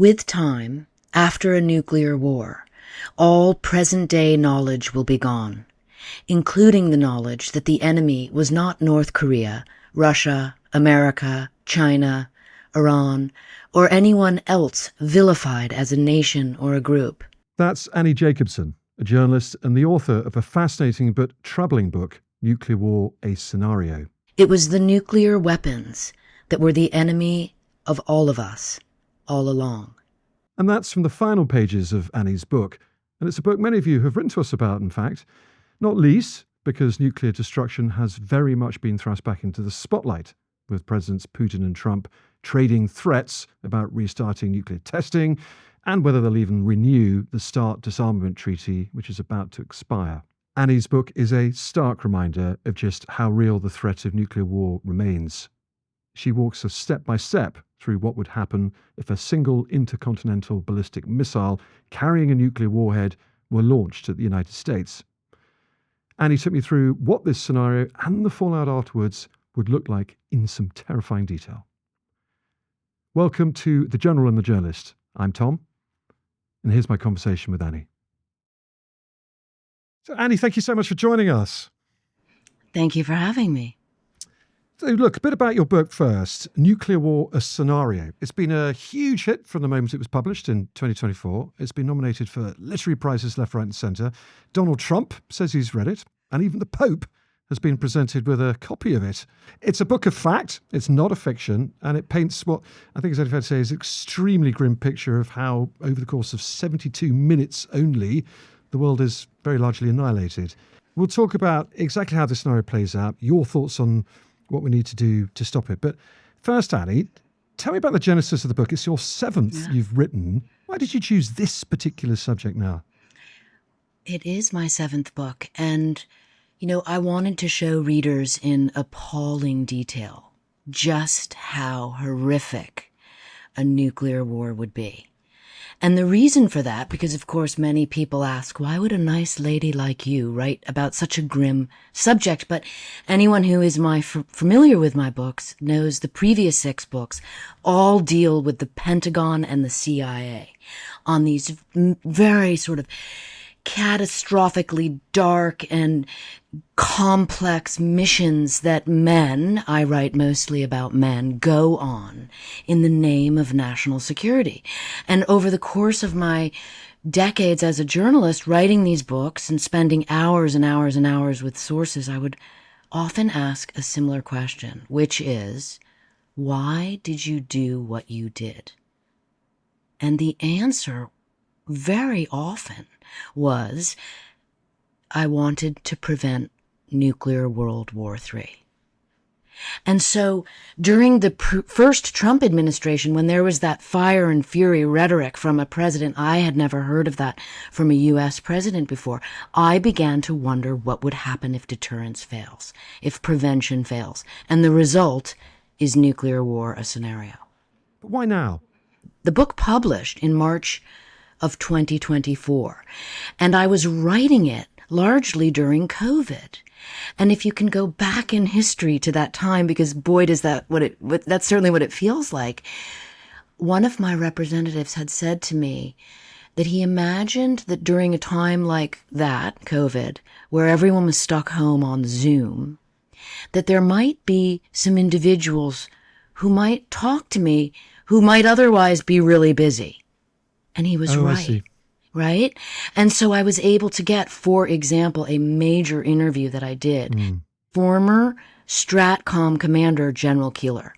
With time, after a nuclear war, all present-day knowledge will be gone, including the knowledge that the enemy was not North Korea, Russia, America, China, Iran, or anyone else vilified as a nation or a group. That's Annie Jacobsen, a journalist and the author of a fascinating but troubling book, Nuclear War, A Scenario. It was the nuclear weapons that were the enemy of all of us, all along. And that's from the final pages of Annie's book. And it's a book many of you have written to us about, in fact, not least because nuclear destruction has very much been thrust back into the spotlight, with Presidents Putin and Trump trading threats about restarting nuclear testing and whether they'll even renew the START disarmament treaty, which is about to expire. Annie's book is a stark reminder of just how real the threat of nuclear war remains. She walks us step by step through what would happen if a single intercontinental ballistic missile carrying a nuclear warhead were launched at the United States. Annie took me through what this scenario and the fallout afterwards would look like in some terrifying detail. Welcome to The General and the Journalist. I'm Tom, and here's my conversation with Annie. So Annie, thank you so much for joining us. Thank you for having me. So look, a bit about your book first, Nuclear War, A Scenario. It's been a huge hit from the moment it was published in 2024. It's been nominated for literary prizes left, right and centre. Donald Trump says he's read it, and even the Pope has been presented with a copy of it. It's a book of fact, it's not a fiction, and it paints what I think is only fair to say is an extremely grim picture of how, over the course of 72 minutes only, the world is very largely annihilated. We'll talk about exactly how this scenario plays out, your thoughts on what we need to do to stop it. But first, Annie, tell me about the genesis of the book. It's your seventh you've written. Why did you choose this particular subject now? It is my seventh book, and I wanted to show readers in appalling detail just how horrific a nuclear war would be. And the reason for that, because of course many people ask, why would a nice lady like you write about such a grim subject? But anyone who is familiar with my books knows the previous 6 books all deal with the Pentagon and the CIA on these very sort of catastrophically dark and complex missions that men, I write mostly about men, go on in the name of national security. And over the course of my decades as a journalist writing these books and spending hours and hours and hours with sources, I would often ask a similar question, which is, why did you do what you did? And the answer very often was, I wanted to prevent nuclear World War III. And so during the first Trump administration, when there was that fire and fury rhetoric from a president, I had never heard of that from a U.S. president before, I began to wonder what would happen if deterrence fails, if prevention fails. And the result is nuclear war, a scenario. But why now? The book published in March of 2024, and I was writing it largely during COVID. And if you can go back in history to that time, because boy, does that's certainly what it feels like. One of my representatives had said to me that he imagined that during a time like that, COVID, where everyone was stuck home on Zoom, that there might be some individuals who might talk to me who might otherwise be really busy. And he was right. Right? And so I was able to get, for example, a major interview that I did. Former Stratcom commander, General Keeler.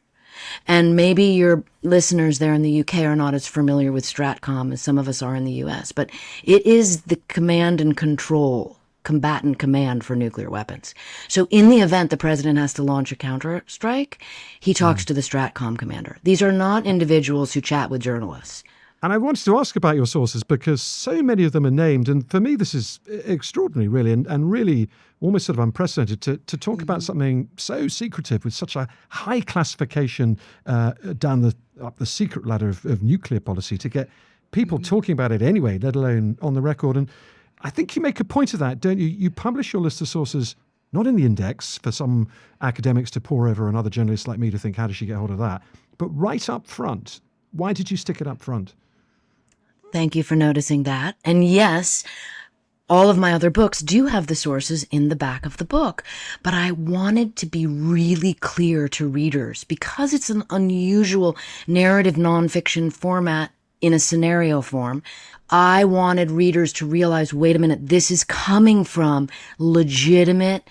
And maybe your listeners there in the UK are not as familiar with Stratcom as some of us are in the US, but it is the command and control, combatant command for nuclear weapons. So in the event the president has to launch a counterstrike, he talks to the Stratcom commander. These are not individuals who chat with journalists. And I wanted to ask about your sources because so many of them are named. And for me, this is extraordinary, really, and really almost sort of unprecedented to talk about something so secretive with such a high classification up the secret ladder of nuclear policy, to get people talking about it anyway, let alone on the record. And I think you make a point of that, don't you? You publish your list of sources not in the index for some academics to pore over and other journalists like me to think, how does she get hold of that? But right up front. Why did you stick it up front? Thank you for noticing that. And yes, all of my other books do have the sources in the back of the book, but I wanted to be really clear to readers because it's an unusual narrative nonfiction format in a scenario form. I wanted readers to realize, wait a minute, this is coming from legitimate,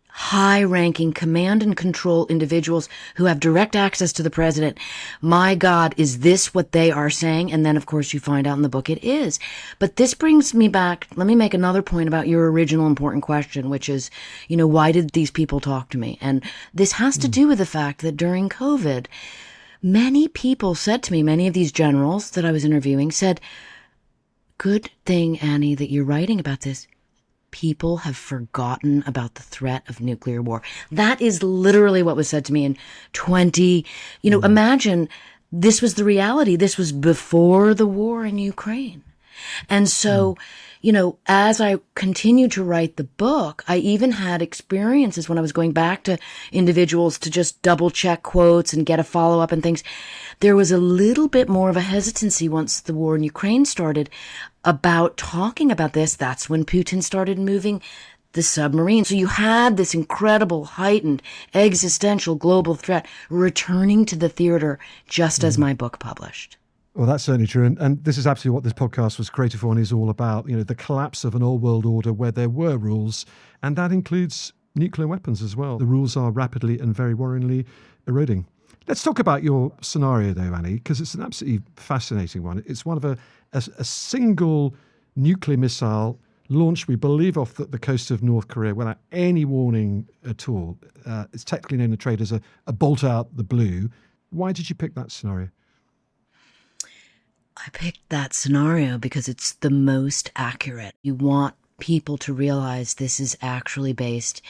high-ranking command and control individuals who have direct access to the president. My God, is this what they are saying? And then, of course, you find out in the book it is. But this brings me back. Let me make another point about your original important question, which is, why did these people talk to me? And this has to do with the fact that during COVID, many people said to me, many of these generals that I was interviewing said, good thing, Annie, that you're writing about this. People have forgotten about the threat of nuclear war. That is literally what was said to me in imagine this was the reality. This was before the war in Ukraine. And so, as I continued to write the book, I even had experiences when I was going back to individuals to just double check quotes and get a follow up and things. There was a little bit more of a hesitancy once the war in Ukraine started about talking about this. That's when Putin started moving the submarine. So you had this incredible, heightened, existential global threat returning to the theater just as my book published. Well, that's certainly true. And this is absolutely what this podcast was created for and is all about, the collapse of an old world order where there were rules, and that includes nuclear weapons as well. The rules are rapidly and very worryingly eroding. Let's talk about your scenario, though, Annie, because it's an absolutely fascinating one. It's one of a single nuclear missile launched, we believe, off the coast of North Korea without any warning at all. It's technically known in trade as a bolt out the blue. Why did you pick that scenario? I picked that scenario because it's the most accurate. You want people to realize this is actually based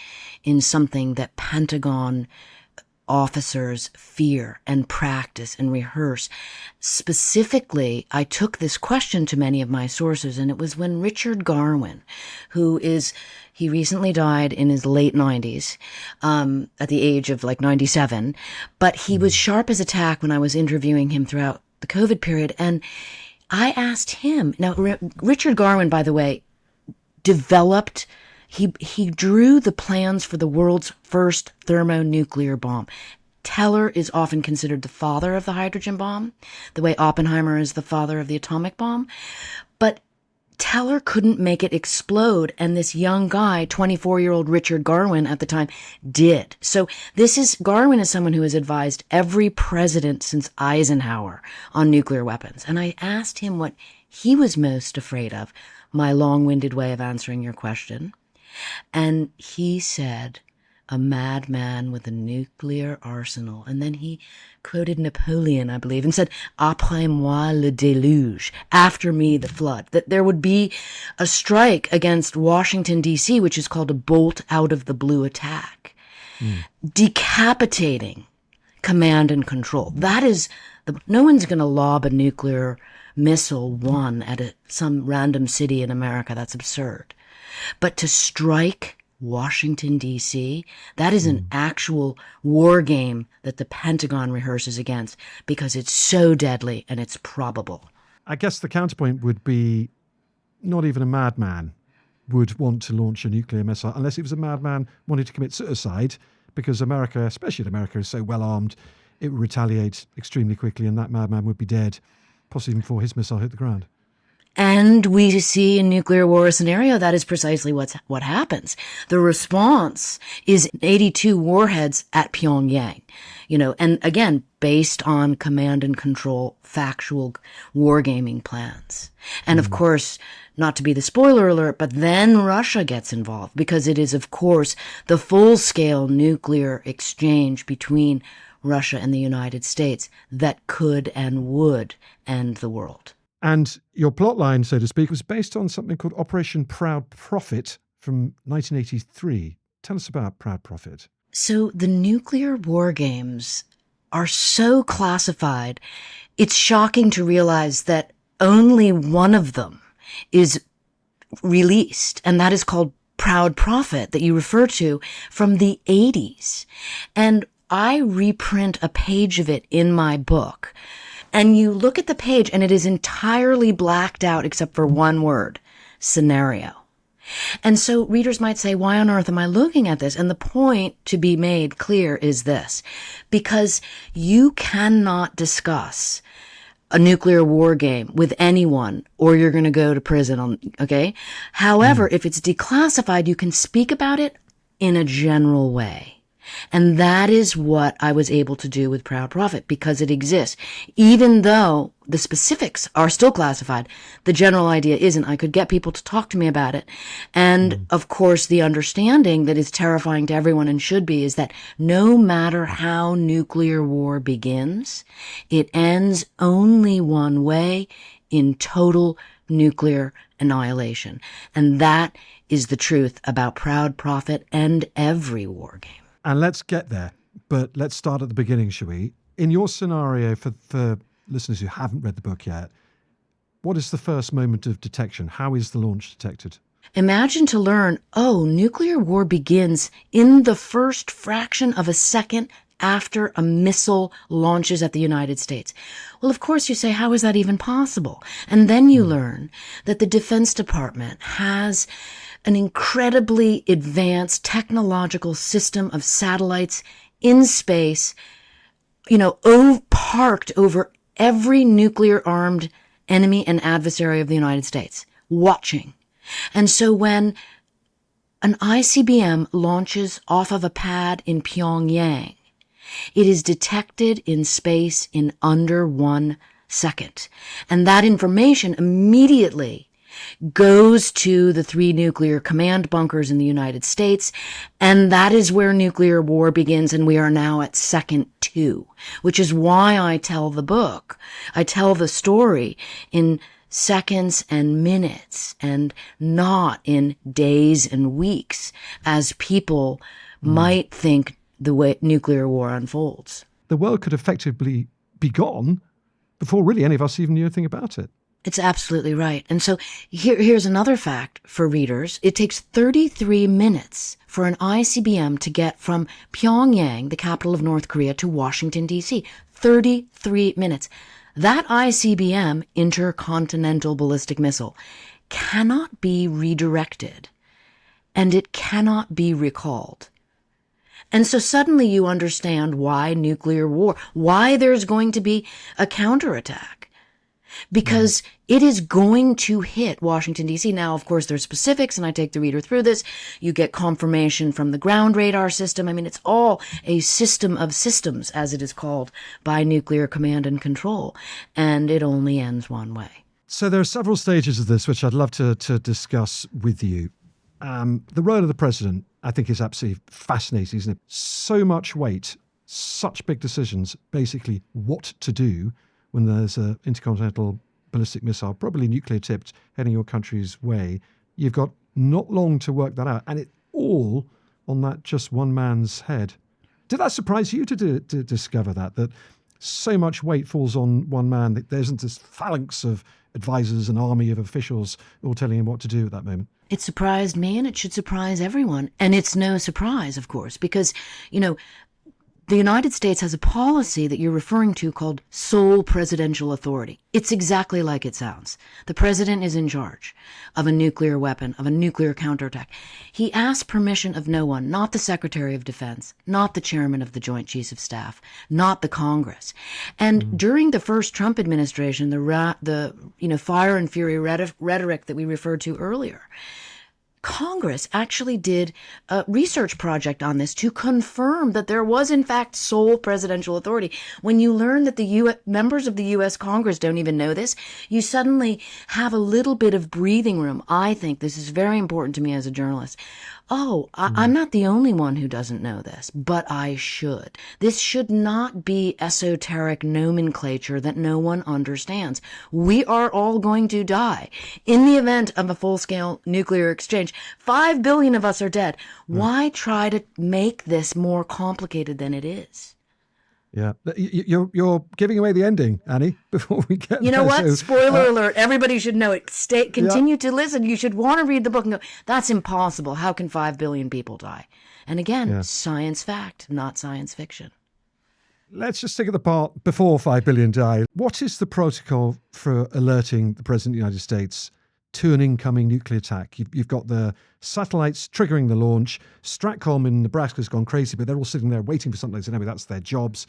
in something that Pentagon officers fear and practice and rehearse. Specifically, I took this question to many of my sources, and it was when Richard Garwin, he recently died in his late 90s, at the age of 97, but he was sharp as a tack when I was interviewing him throughout the COVID period. And I asked him, now Richard Garwin, by the way, developed, he drew the plans for the world's first thermonuclear bomb. Teller is often considered the father of the hydrogen bomb, the way Oppenheimer is the father of the atomic bomb. But Teller couldn't make it explode, and this young guy, 24-year-old Richard Garwin at the time, did. So Garwin is someone who has advised every president since Eisenhower on nuclear weapons. And I asked him what he was most afraid of, my long-winded way of answering your question. And he said, a madman with a nuclear arsenal. And then he quoted Napoleon, I believe, and said, après moi le déluge, after me the flood. That there would be a strike against Washington, D.C., which is called a bolt out of the blue attack. Decapitating command and control. That is, no one's going to lob a nuclear missile at some random city in America. That's absurd. But to strike Washington, D.C., that is an actual war game that the Pentagon rehearses against because it's so deadly and it's probable. I guess the counterpoint would be not even a madman would want to launch a nuclear missile unless it was a madman wanting to commit suicide, because America, especially America, is so well armed, it would retaliate extremely quickly and that madman would be dead, possibly even before his missile hit the ground. And we see in nuclear war scenario, that is precisely what happens. The response is 82 warheads at Pyongyang, and again, based on command and control, factual wargaming plans. And of course, not to be the spoiler alert, but then Russia gets involved because it is, of course, the full-scale nuclear exchange between Russia and the United States that could and would end the world. And your plotline, so to speak, was based on something called Operation Proud Prophet from 1983. Tell us about Proud Prophet. So the nuclear war games are so classified, it's shocking to realize that only one of them is released, and that is called Proud Prophet that you refer to from the 80s. And I reprint a page of it in my book And you look at the page and it is entirely blacked out except for one word, scenario. And so readers might say, why on earth am I looking at this? And the point to be made clear is this, because you cannot discuss a nuclear war game with anyone or you're going to go to prison, okay? However, if it's declassified, you can speak about it in a general way. And that is what I was able to do with Proud Prophet, because it exists. Even though the specifics are still classified, the general idea isn't. I could get people to talk to me about it. And of course, the understanding that is terrifying to everyone and should be is that no matter how nuclear war begins, it ends only one way, in total nuclear annihilation. And that is the truth about Proud Prophet and every war game. And let's get there, but let's start at the beginning, shall we? In your scenario, for listeners who haven't read the book yet, what is the first moment of detection? How is the launch detected? Imagine to learn, nuclear war begins in the first fraction of a second after a missile launches at the United States. Well, of course, you say, how is that even possible? And then you learn that the Defense Department has an incredibly advanced technological system of satellites in space, parked over every nuclear-armed enemy and adversary of the United States, watching. And so when an ICBM launches off of a pad in Pyongyang, it is detected in space in under 1 second. And that information immediately goes to the 3 nuclear command bunkers in the United States, and that is where nuclear war begins, and we are now at second 2, which is why I tell the story in seconds and minutes and not in days and weeks, as people might think the way nuclear war unfolds. The world could effectively be gone before really any of us even knew anything about it. It's absolutely right. And so here's another fact for readers. It takes 33 minutes for an ICBM to get from Pyongyang, the capital of North Korea, to Washington, D.C. 33 minutes. That ICBM, intercontinental ballistic missile, cannot be redirected, and it cannot be recalled. And so suddenly you understand why nuclear war, why there's going to be a counterattack. Because it is going to hit Washington, D.C. Now, of course, there's specifics, and I take the reader through this. You get confirmation from the ground radar system. I mean, it's all a system of systems, as it is called, by nuclear command and control. And it only ends one way. So there are several stages of this, which I'd love to discuss with you. The role of the president, I think, is absolutely fascinating, isn't it? So much weight, such big decisions, basically what to do when there's an intercontinental ballistic missile, probably nuclear tipped, heading your country's way. You've got not long to work that out, and it all on that just one man's head. Did that surprise you to discover that so much weight falls on one man, that there isn't this phalanx of advisors, an army of officials all telling him what to do at that moment? It surprised me, and it should surprise everyone. And it's no surprise, of course, because, the United States has a policy that you're referring to called sole presidential authority. It's exactly like it sounds. The president is in charge of a nuclear weapon, of a nuclear counterattack. He asks permission of no one, not the Secretary of Defense, not the chairman of the Joint Chiefs of Staff, not the Congress. And during the first Trump administration, the fire and fury rhetoric that we referred to earlier, Congress actually did a research project on this to confirm that there was, in fact, sole presidential authority. When you learn that the members of the U.S. Congress don't even know this, you suddenly have a little bit of breathing room. I think this is very important to me as a journalist. I'm not the only one who doesn't know this, but I should. This should not be esoteric nomenclature that no one understands. We are all going to die. In the event of a full-scale nuclear exchange, 5 billion of us are dead. Why try to make this more complicated than it is? Yeah, you're giving away the ending, Annie, before we get You know there. what? So, Spoiler alert. Everybody should know it. Continue to listen. You should want to read the book and go, that's impossible. How can 5 billion people die? And again, science fact, not science fiction. Let's just take it apart before 5 billion die. What is the protocol for alerting the President of the United States to an incoming nuclear attack? You've got the satellites triggering the launch. Stratcom in Nebraska's gone crazy, but they're all sitting there waiting for something. So anyway, that's their jobs.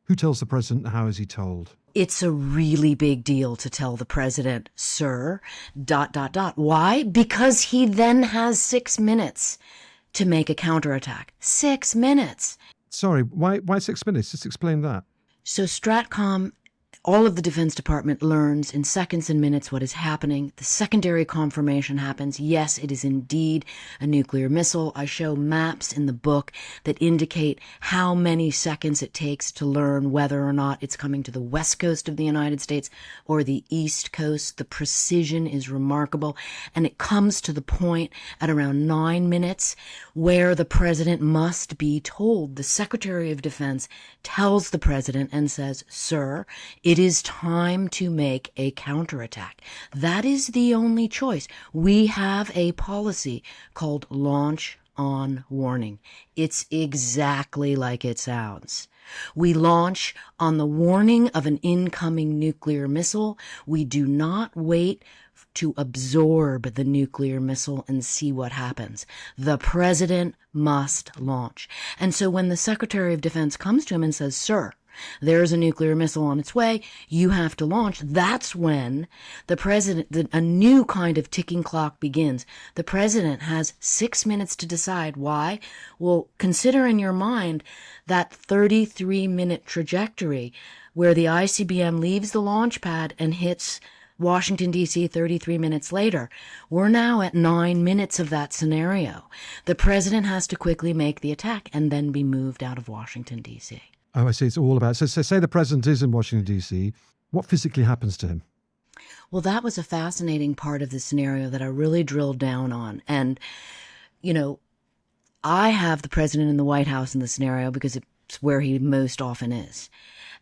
Who tells the president? How is he told? It's a really big deal to tell the president, sir, ... Why? Because he then has 6 minutes to make a counterattack. 6 minutes. Sorry, why 6 minutes? Just explain that. So Stratcom, all of the Defense Department learns in seconds and minutes what is happening. The secondary confirmation happens. Yes, it is indeed a nuclear missile. I show maps in the book that indicate how many seconds it takes to learn whether or not it's coming to the west coast of the United States or the east coast. The precision is remarkable. And it comes to the point at around 9 minutes where the president must be told. The Secretary of Defense tells the president and says, sir, it is time to make a counterattack. That is the only choice. We have a policy called launch on warning. It's exactly like it sounds. We launch on the warning of an incoming nuclear missile. We do not wait to absorb the nuclear missile and see what happens. The president must launch. And so when the Secretary of Defense comes to him and says, sir, there's a nuclear missile on its way, you have to launch, that's when the president, a new kind of ticking clock begins. The president has 6 minutes to decide. Why? Well, consider in your mind that 33-minute trajectory where the ICBM leaves the launch pad and hits Washington, D.C. 33 minutes later. We're now at 9 minutes of that scenario. The president has to quickly make the attack and then be moved out of Washington, D.C. Oh, I see. It's all about... So say the president is in Washington, D.C. What physically happens to him? Well, that was a fascinating part of the scenario that I really drilled down on. And, you know, I have the president in the White House in the scenario because it's where he most often is.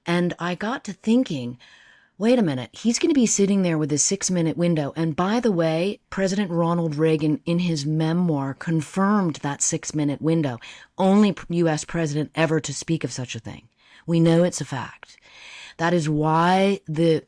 And I got to thinking, wait a minute, he's going to be sitting there with a 6-minute window. And by the way, President Ronald Reagan in his memoir confirmed that 6-minute window. Only U.S. president ever to speak of such a thing. We know it's a fact. That is why the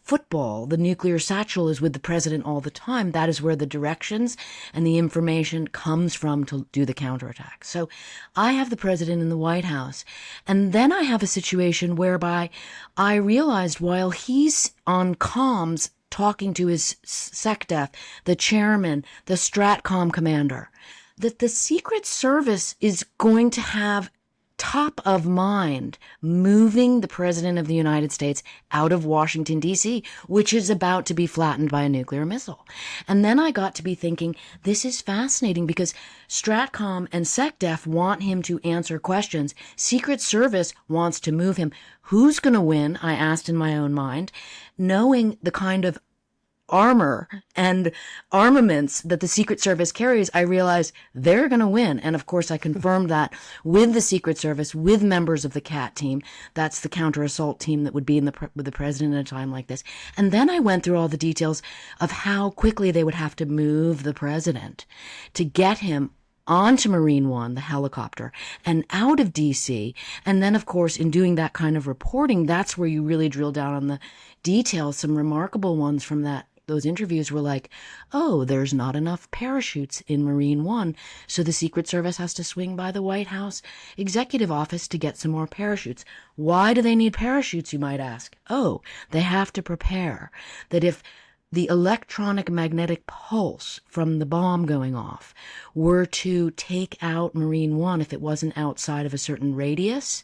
football, the nuclear satchel, is with the president all the time. That is where the directions and the information comes from to do the counterattack. So I have the president in the White House. And then I have a situation whereby I realized while he's on comms talking to his SecDef, the chairman, the Stratcom commander, that the Secret Service is going to have top of mind moving the president of the United States out of Washington, D.C., which is about to be flattened by a nuclear missile. And then I got to be thinking, this is fascinating because Stratcom and SecDef want him to answer questions. Secret Service wants to move him. Who's going to win? I asked in my own mind, knowing the kind of armor and armaments that the Secret Service carries, I realized they're going to win. And of course, I confirmed that with the Secret Service, with members of the CAT team. That's the counter-assault team that would be with the president at a time like this. And then I went through all the details of how quickly they would have to move the president to get him onto Marine One, the helicopter, and out of D.C. And then, of course, in doing that kind of reporting, that's where you really drill down on the details. Some remarkable ones from those interviews were like, oh, there's not enough parachutes in Marine One, so the Secret Service has to swing by the White House executive office to get some more parachutes. Why do they need parachutes, you might ask? Oh, they have to prepare that if the electronic magnetic pulse from the bomb going off were to take out Marine One, if it wasn't outside of a certain radius,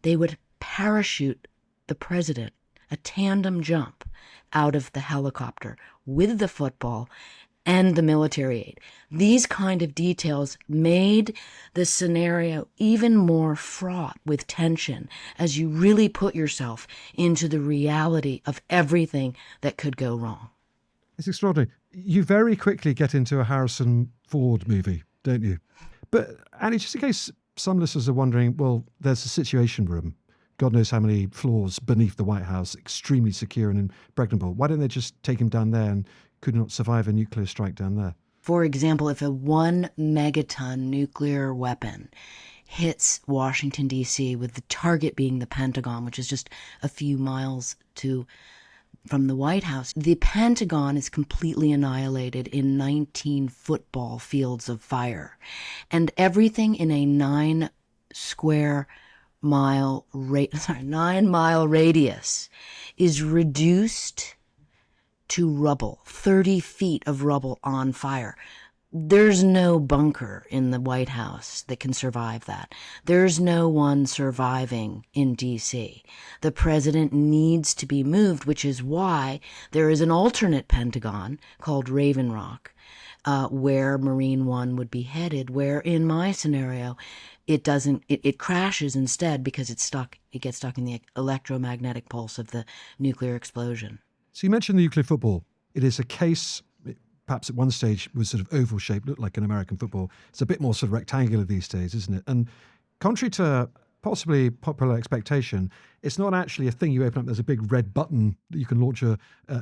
they would parachute the president, a tandem jump, out of the helicopter with the football and the military aid. These kind of details made the scenario even more fraught with tension as you really put yourself into the reality of everything that could go wrong. It's extraordinary. You very quickly get into a Harrison Ford movie, don't you? But Annie, just in case some listeners are wondering, well, there's a Situation Room. God knows how many floors beneath the White House, extremely secure and impregnable. Why don't they just take him down there and could not survive a nuclear strike down there? For example, if a 1 megaton nuclear weapon hits Washington, D.C., with the target being the Pentagon, which is just a few miles from the White House. The Pentagon is completely annihilated in 19 football fields of fire. And everything in a 9-mile radius is reduced to rubble, 30 feet of rubble on fire. There's no bunker in the White House that can survive that. There's no one surviving in D.C. The president needs to be moved, which is why there is an alternate Pentagon called Raven Rock, where Marine One would be headed, where in my scenario, it crashes instead because it gets stuck in the electromagnetic pulse of the nuclear explosion. So you mentioned the nuclear football. It is a case, perhaps at one stage was sort of oval shaped, looked like an American football. It's a bit more sort of rectangular these days, isn't it? And contrary to possibly popular expectation, it's not actually a thing you open up, there's a big red button that you can launch a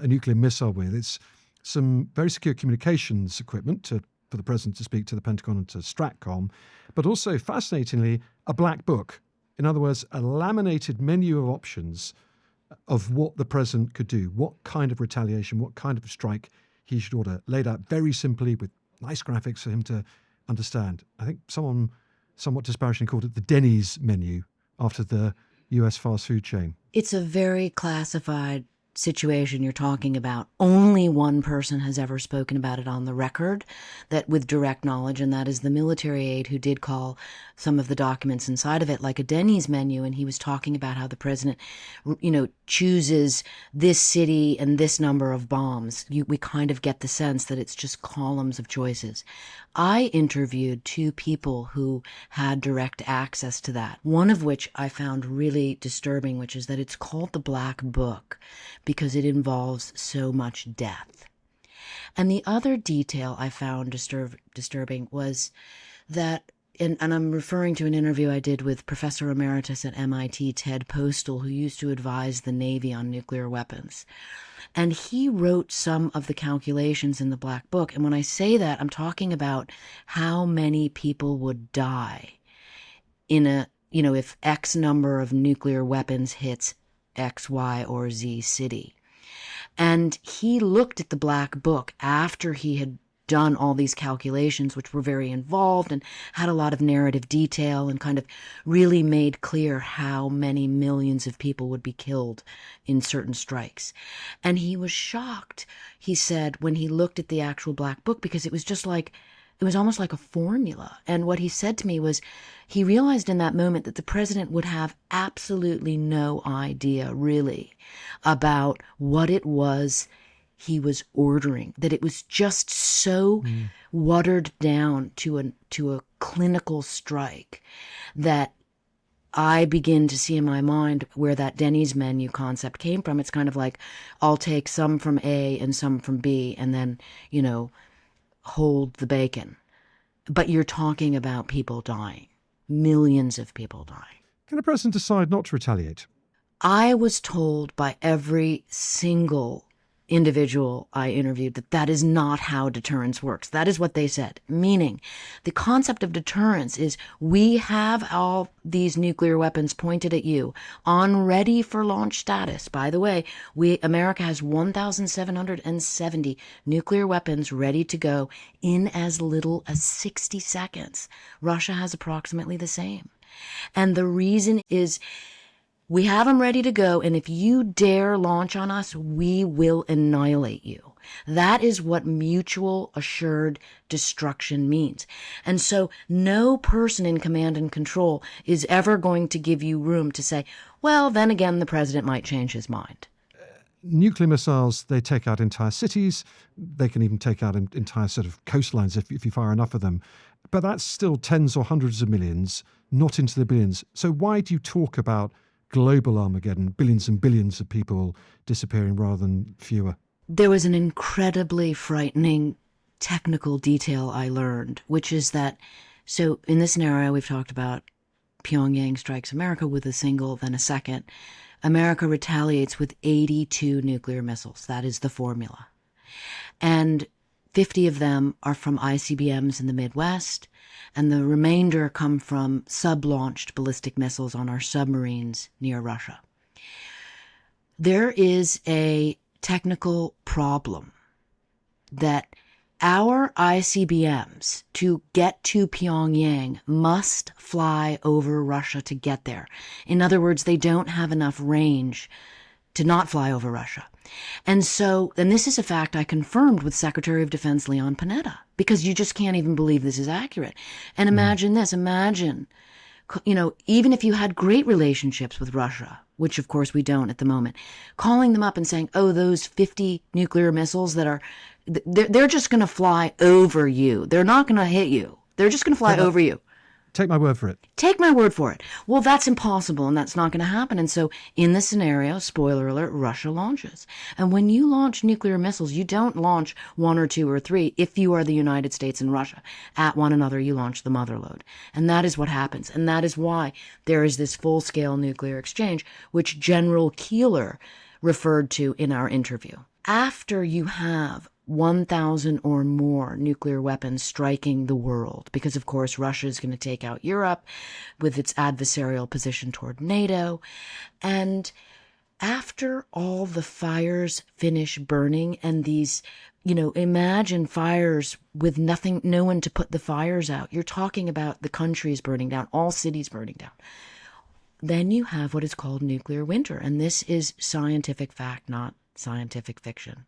nuclear missile with. It's some very secure communications equipment for the president to speak to the Pentagon and to Stratcom, but also, fascinatingly, a black book. In other words, a laminated menu of options of what the president could do, what kind of retaliation, what kind of strike he should order, laid out very simply with nice graphics for him to understand. I think someone somewhat disparagingly called it the Denny's menu after the US fast food chain. It's a very classified situation you're talking about. Only one person has ever spoken about it on the record that with direct knowledge, and that is the military aide who did call some of the documents inside of it like a Denny's menu, and he was talking about how the president, chooses this city and this number of bombs. We kind of get the sense that it's just columns of choices. I interviewed 2 people who had direct access to that, one of which I found really disturbing, which is that it's called the Black Book because it involves so much death. And the other detail I found disturbing was that, and I'm referring to an interview I did with Professor Emeritus at MIT, Ted Postal, who used to advise the Navy on nuclear weapons. And he wrote some of the calculations in the Black Book. And when I say that, I'm talking about how many people would die if X number of nuclear weapons hits X, Y, or Z city. And he looked at the Black Book after he had done all these calculations, which were very involved and had a lot of narrative detail and kind of really made clear how many millions of people would be killed in certain strikes. And he was shocked, he said, when he looked at the actual Black Book, because it was almost like a formula. And what he said to me was he realized in that moment that the president would have absolutely no idea, really, about what it was he was ordering, that it was just so watered down to a clinical strike that I begin to see in my mind where that Denny's menu concept came from. It's kind of like, I'll take some from A and some from B and then, hold the bacon. But you're talking about people dying, millions of people dying. Can a president decide not to retaliate? I was told by every single individual I interviewed that is not how deterrence works. That is what they said. Meaning, the concept of deterrence is we have all these nuclear weapons pointed at you on ready for launch status. By the way, America has 1,770 nuclear weapons ready to go in as little as 60 seconds. Russia has approximately the same. And the reason is we have them ready to go, and if you dare launch on us, we will annihilate you. That is what mutual assured destruction means. And so no person in command and control is ever going to give you room to say, well, then again, the president might change his mind. Nuclear missiles, they take out entire cities. They can even take out entire sort of coastlines if you fire enough of them. But that's still tens or hundreds of millions, not into the billions. So why do you talk about global Armageddon, billions and billions of people disappearing rather than fewer? There was an incredibly frightening technical detail I learned, which is that, so in this scenario, we've talked about Pyongyang strikes America with a single, then a second. America retaliates with 82 nuclear missiles. That is the formula. And 50 of them are from ICBMs in the Midwest, and the remainder come from sub-launched ballistic missiles on our submarines near Russia. There is a technical problem that our ICBMs, to get to Pyongyang, must fly over Russia to get there. In other words, they don't have enough range to not fly over Russia. And this is a fact I confirmed with Secretary of Defense Leon Panetta, because you just can't even believe this is accurate. And imagine this, even if you had great relationships with Russia, which of course we don't at the moment, calling them up and saying, oh, those 50 nuclear missiles they're just going to fly over you. They're not going to hit you. They're just going to fly over you. Take my word for it. Take my word for it. Well, that's impossible, and that's not going to happen. And so in this scenario, spoiler alert, Russia launches. And when you launch nuclear missiles, you don't launch 1 or 2 or 3. If you are the United States and Russia at one another, you launch the mother load. And that is what happens. And that is why there is this full-scale nuclear exchange, which General Keeler referred to in our interview. After you have 1,000 or more nuclear weapons striking the world, because of course Russia is going to take out Europe with its adversarial position toward NATO. And after all the fires finish burning, and these, imagine fires with no one to put the fires out. You're talking about the countries burning down, all cities burning down. Then you have what is called nuclear winter. And this is scientific fact, not scientific fiction.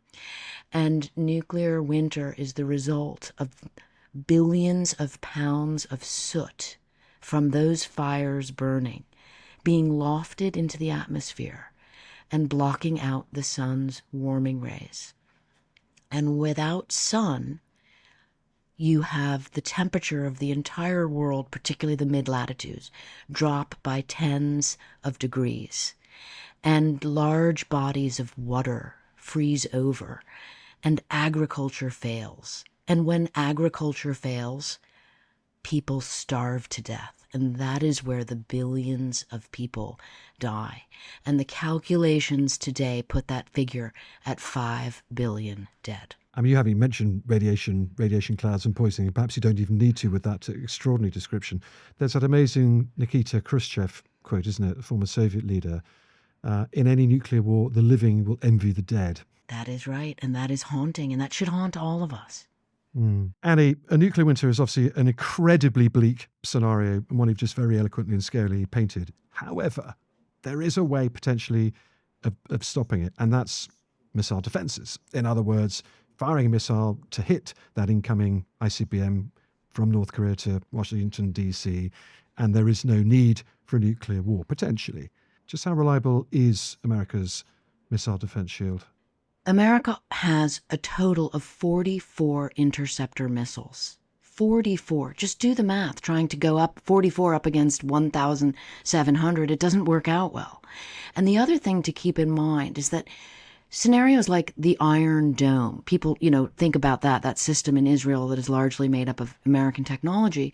And nuclear winter is the result of billions of pounds of soot from those fires burning, being lofted into the atmosphere and blocking out the sun's warming rays. And without sun, you have the temperature of the entire world, particularly the mid-latitudes, drop by tens of degrees. And large bodies of water freeze over, and agriculture fails. And when agriculture fails, people starve to death. And that is where the billions of people die. And the calculations today put that figure at 5 billion dead. I mean, you haven't mentioned radiation clouds and poisoning, and perhaps you don't even need to with that extraordinary description. There's that amazing Nikita Khrushchev quote, isn't it? The former Soviet leader. In any nuclear war, the living will envy the dead. That is right, and that is haunting, and that should haunt all of us. Annie, a nuclear winter is obviously an incredibly bleak scenario, and one you've just very eloquently and scarily painted. However, there is a way potentially of stopping it, and that's missile defences. In other words, firing a missile to hit that incoming ICBM from North Korea to Washington, D.C., and there is no need for a nuclear war, potentially. Just how reliable is America's missile defense shield? America has a total of 44 interceptor missiles. 44. Just do the math. Trying to go up 44 up against 1,700, it doesn't work out well. And the other thing to keep in mind is that scenarios like the Iron Dome, people, think about that system in Israel that is largely made up of American technology.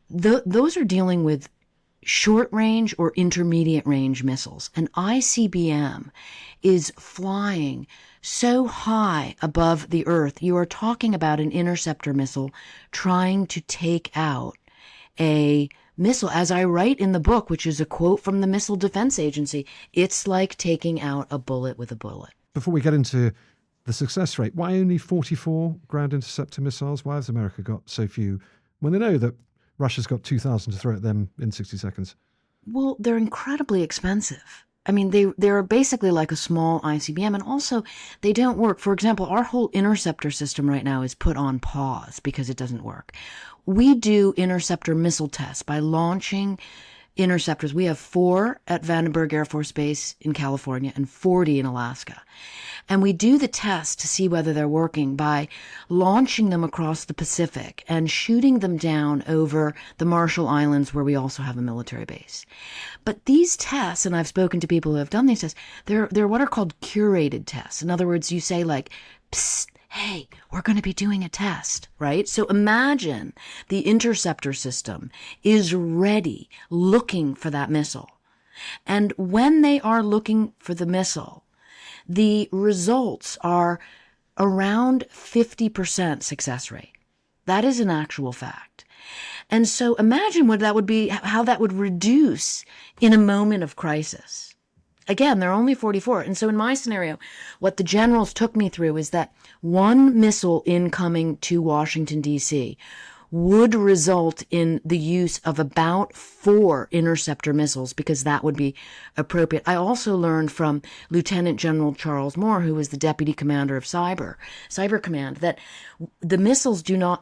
Those are dealing with short-range or intermediate-range missiles. An ICBM is flying so high above the Earth. You are talking about an interceptor missile trying to take out a missile. As I write in the book, which is a quote from the Missile Defense Agency, it's like taking out a bullet with a bullet. Before we get into the success rate, why only 44 ground interceptor missiles? Why has America got so few when they know that Russia's got 2,000 to throw at them in 60 seconds? Well, they're incredibly expensive. I mean, they're basically like a small ICBM, and also they don't work. For example, our whole interceptor system right now is put on pause because it doesn't work. We do interceptor missile tests by launching interceptors. We have 4 at Vandenberg Air Force Base in California and 40 in Alaska. And we do the test to see whether they're working by launching them across the Pacific and shooting them down over the Marshall Islands, where we also have a military base. But these tests, and I've spoken to people who have done these tests, they're what are called curated tests. In other words, you say like, psst, hey, we're going to be doing a test, right? So imagine the interceptor system is ready, looking for that missile. And when they are looking for the missile, the results are around 50% success rate. That is an actual fact. And so imagine what that would be, how that would reduce in a moment of crisis. Again, they're only 44. And so in my scenario, what the generals took me through is that one missile incoming to Washington, D.C. would result in the use of about 4 interceptor missiles, because that would be appropriate. I also learned from Lieutenant General Charles Moore, who was the deputy commander of Cyber Command, that the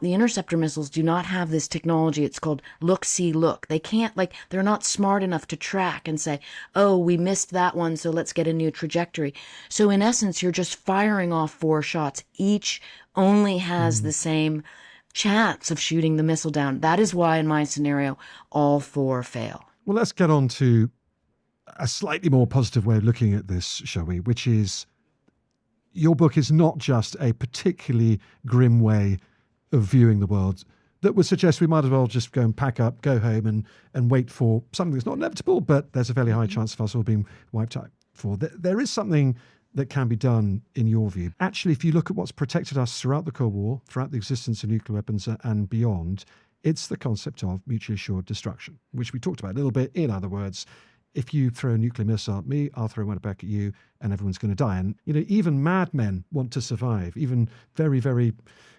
interceptor missiles do not have this technology. It's called look, see, look. They can't, they're not smart enough to track and say, oh, we missed that one, so let's get a new trajectory. So in essence, you're just firing off 4 shots. Each only has the same chance of shooting the missile down. That is why, in my scenario, all 4 fail. Well, let's get on to a slightly more positive way of looking at this, shall we? Which is, your book is not just a particularly grim way of viewing the world that would suggest we might as well just go and pack up, go home and wait for something that's not inevitable, but there's a fairly high chance of us all being wiped out for. There is something that can be done, in your view. Actually, if you look at what's protected us throughout the Cold War, throughout the existence of nuclear weapons and beyond, it's the concept of mutually assured destruction, which we talked about a little bit. In other words, if you throw a nuclear missile at me, I'll throw one back at you, and everyone's going to die. And, even madmen want to survive. Even very, very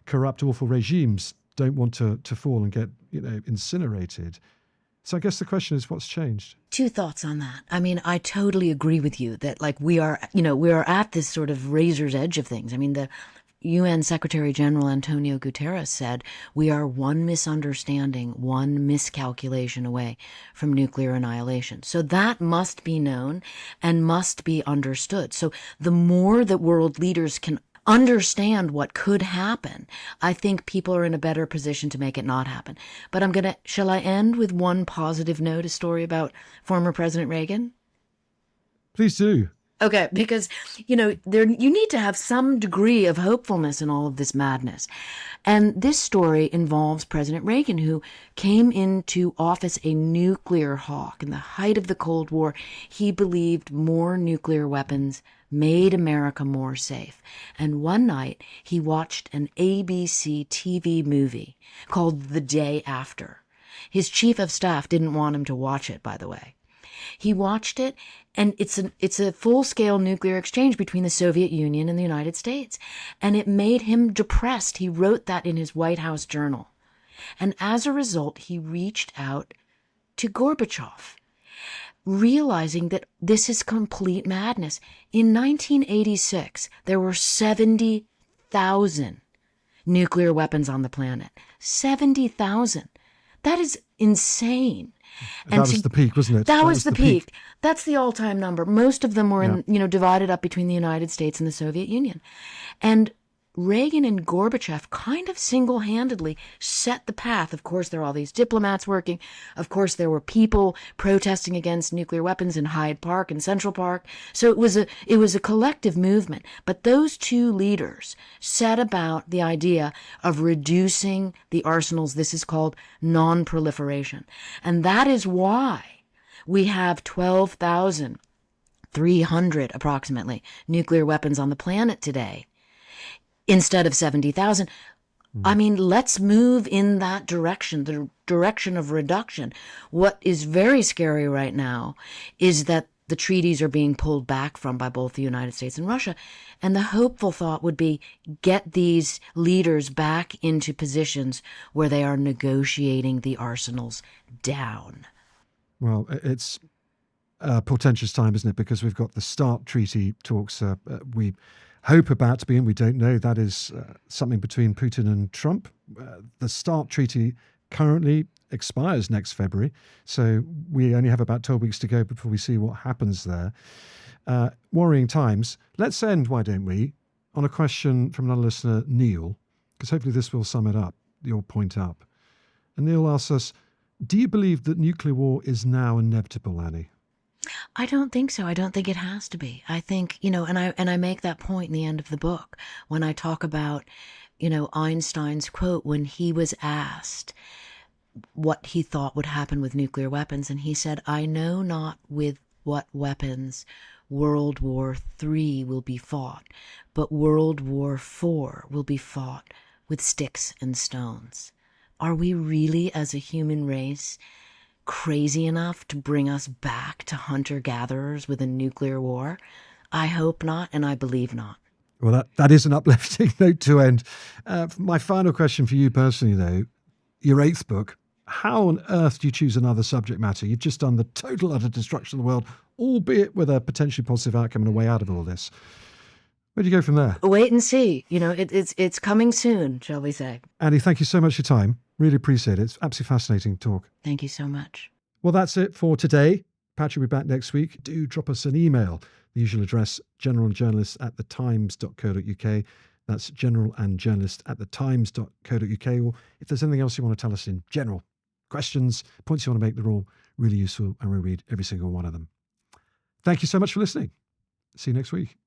corrupt, awful regimes don't want to fall and get, incinerated. So I guess the question is, what's changed? 2 thoughts on that. I mean, I totally agree with you that we are at this sort of razor's edge of things. I mean, the UN Secretary General Antonio Guterres said, we are one misunderstanding, one miscalculation away from nuclear annihilation. So that must be known and must be understood. So the more that world leaders can understand what could happen, I think people are in a better position to make it not happen. But shall I end with one positive note, a story about former President Reagan? Please do. Okay, because, you need to have some degree of hopefulness in all of this madness. And this story involves President Reagan, who came into office a nuclear hawk. In the height of the Cold War, he believed more nuclear weapons made America more safe. And one night, he watched an ABC TV movie called The Day After. His chief of staff didn't want him to watch it, by the way. He watched it, and it's a full-scale nuclear exchange between the Soviet Union and the United States. And it made him depressed. He wrote that in his White House journal. And as a result, he reached out to Gorbachev, realizing that this is complete madness. In 1986, there were 70,000 nuclear weapons on the planet. 70,000. That is insane. That was the peak, wasn't it? That was the peak. That's the all-time number. Most of them were divided up between the United States and the Soviet Union. And Reagan and Gorbachev kind of single-handedly set the path. Of course, there are all these diplomats working. Of course, there were people protesting against nuclear weapons in Hyde Park and Central Park. So it was a collective movement. But those 2 leaders set about the idea of reducing the arsenals. This is called non-proliferation. And that is why we have 12,300 approximately nuclear weapons on the planet today, instead of 70,000. I mean, let's move in that direction, the direction of reduction. What is very scary right now is that the treaties are being pulled back from by both the United States and Russia. And the hopeful thought would be, get these leaders back into positions where they are negotiating the arsenals down. Well, it's a portentous time, isn't it? Because we've got the START treaty talks we hope about to be in. We don't know. That is something between Putin and Trump. The START treaty currently expires next February, so we only have about 12 weeks to go before we see what happens there. Worrying times. Let's end, why don't we, on a question from another listener, Neil, because hopefully this will sum it up, your point up. And Neil asks us, do you believe that nuclear war is now inevitable, Annie? I don't think so. I don't think it has to be. I think, and I make that point in the end of the book when I talk about, Einstein's quote when he was asked what he thought would happen with nuclear weapons. And he said, I know not with what weapons World War III will be fought, but World War IV will be fought with sticks and stones. Are we really, as a human race, crazy enough to bring us back to hunter-gatherers with a nuclear war? I hope not, and I believe not. Well, that is an uplifting note to end. My final question for you personally, though, your 8th book, how on earth do you choose another subject matter? You've just done the total utter destruction of the world, albeit with a potentially positive outcome and a way out of all this. Where do you go from there? Wait and see. It's coming soon, shall we say. Annie, thank you so much for your time. Really appreciate it. It's absolutely fascinating talk. Thank you so much. Well, that's it for today. Patrick will be back next week. Do drop us an email. The usual address, generalandjournalist@thetimes.co.uk. That's generalandjournalist@thetimes.co.uk. Or if there's anything else you want to tell us in general, questions, points you want to make, they're all really useful and we'll read every single one of them. Thank you so much for listening. See you next week.